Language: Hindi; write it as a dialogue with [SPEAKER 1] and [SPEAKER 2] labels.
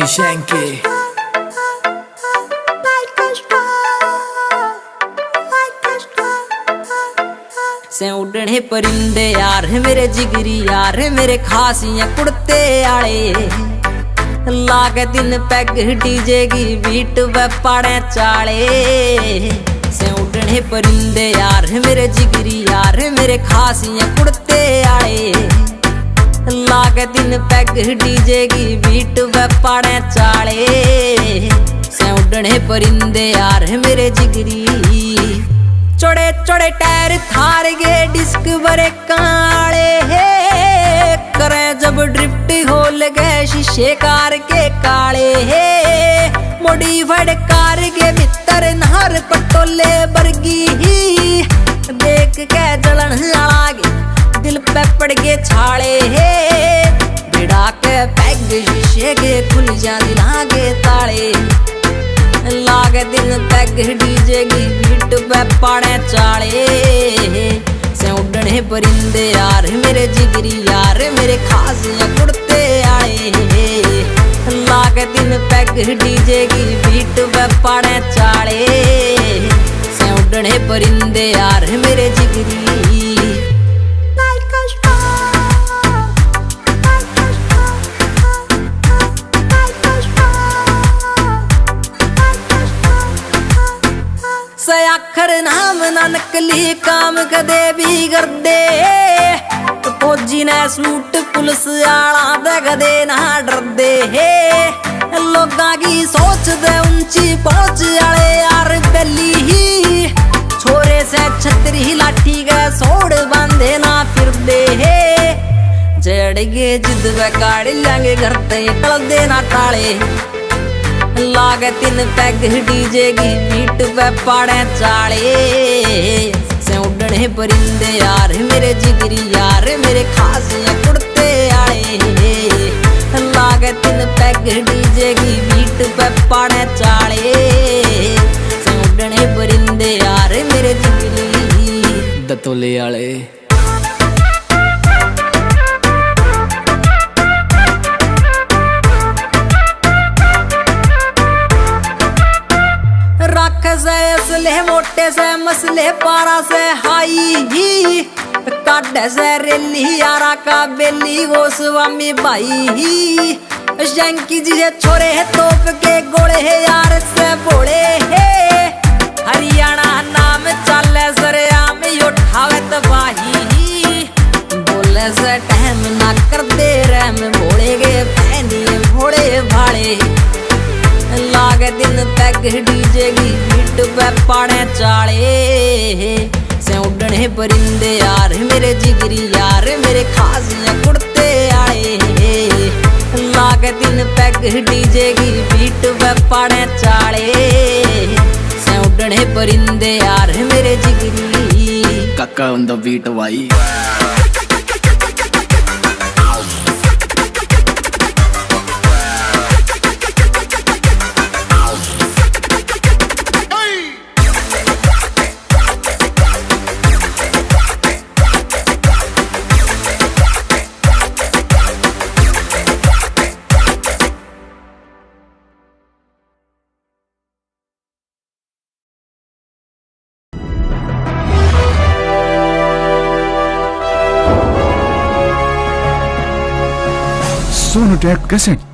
[SPEAKER 1] Shanky.
[SPEAKER 2] से उड़ने परिंदे यार मेरे जिगरी यार मेरे खासियां कुड़ते आले लागे दिन पैग डीजे की बीट व पाड़े चाले। से उड़ने परिंदे यार मेरे जिगरी यार मेरे खासियां कुड़ते आले लागे दिन पैग डीजे की बीट व पाड़े चाले। से उड़ने परिंदे यार मेरे जिगरी चौड़े चौड़े टायर थार गे डिस्क बरे काले हे करे जब ड्रिफ्ट हो लगे शीशे कार के काले हे मॉडिफाइड कार के भीतर नहर पटोले बरगी ही देख के जलन लागे दिल पे पड़ के छाले हे बिड़ा के पैग शीशे के खुल जा दिलागे ताले लागे दिन पैग डीजे की बीट पे पाड़े चाले। से उड़ने परिंदे यार मेरे जिगरी यार मेरे खासियां कुड़ते आए लागे दिन पैग डीजे की बीट पे पाड़े चाले। से उड़ने परिंदे यार मेरे जिगरी से आखर नाम ना नकली काम कदे भी कर दे फौजी ने सूट पुलिस आला दे कदे ना डर दे लोगा की सोच दे ऊंची पहुंच आले यार बेली ही छोरे से छतरी लाठी के सोड़ बांधे ना फिर दे जड़ गे जिद वे काड़ लेंगे घर ते कल दे ना टाले लागे तीन पैग डीजे की बीट पे पाड़े चाले। से उड़ने परिंदे यार मेरे जिगरी यार मेरे खासियां कुड़ते आए लागे तीन पैग डीजे की बीट पे पाड़े चाले। से उड़ने परिंदे यार मेरे जिगरी
[SPEAKER 1] दतोले आले
[SPEAKER 2] से असले मोटे से मसले पारा से हाई ही काढ़े से रेली यारा का बेली वो स्वामी भाई ही शंकी जी है छोरे है तोप के गोले है यार से बोले है हरियाणा नाम चले सरे आम उठावे तबाही ही बोले से टहम ना कर दे रहम भोले गे पहनी भोले भाड़े लागे दिन पैग डीजे की बीट पे पाड़े चाले। से उड़ने परिंदे यार मेरे जिगरी यार मेरे खासियां कुड़ते आए लागे दिन पैग डीजे की बीट पे पाड़े चाले। से उड़ने परिंदे यार मेरे जिगरी
[SPEAKER 1] काका on the beat भाई।
[SPEAKER 3] Sonu tech cassette.